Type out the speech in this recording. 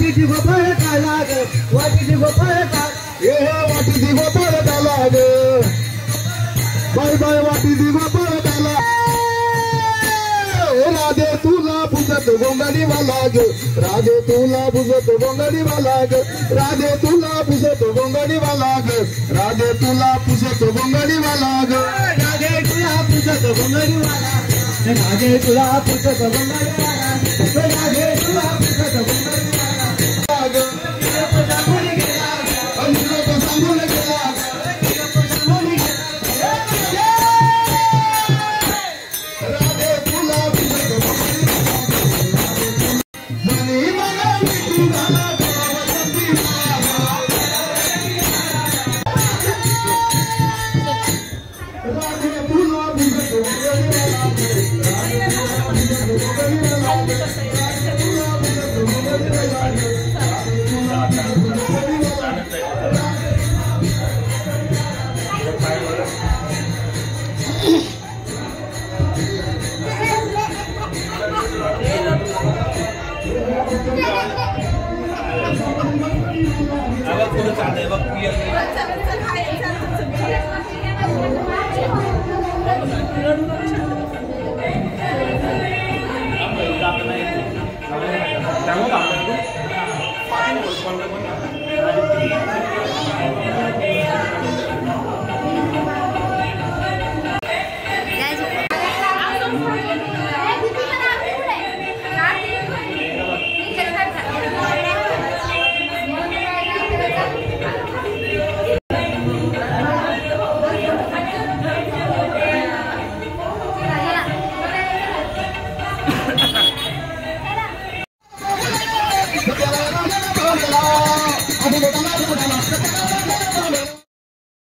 वाटीची गोपाळ काला ग वाटीची गोपाळ काला वाटीची गोपाळ काला ग बाय बाय वाटीची गोपाळ काला राधे तुला पुजत गोंगडी वाला ग राधे तुला पुजत गोंगडी वाला ग राधे तुला पुजत गोंगडी वाला ग राधे तुला पुजत गोंगडी वाला ग राधे तुला पुजत गोंगडी वाला राधे तुला पुजत गोंगडी वाला राधे तुला पुजत गोंगडी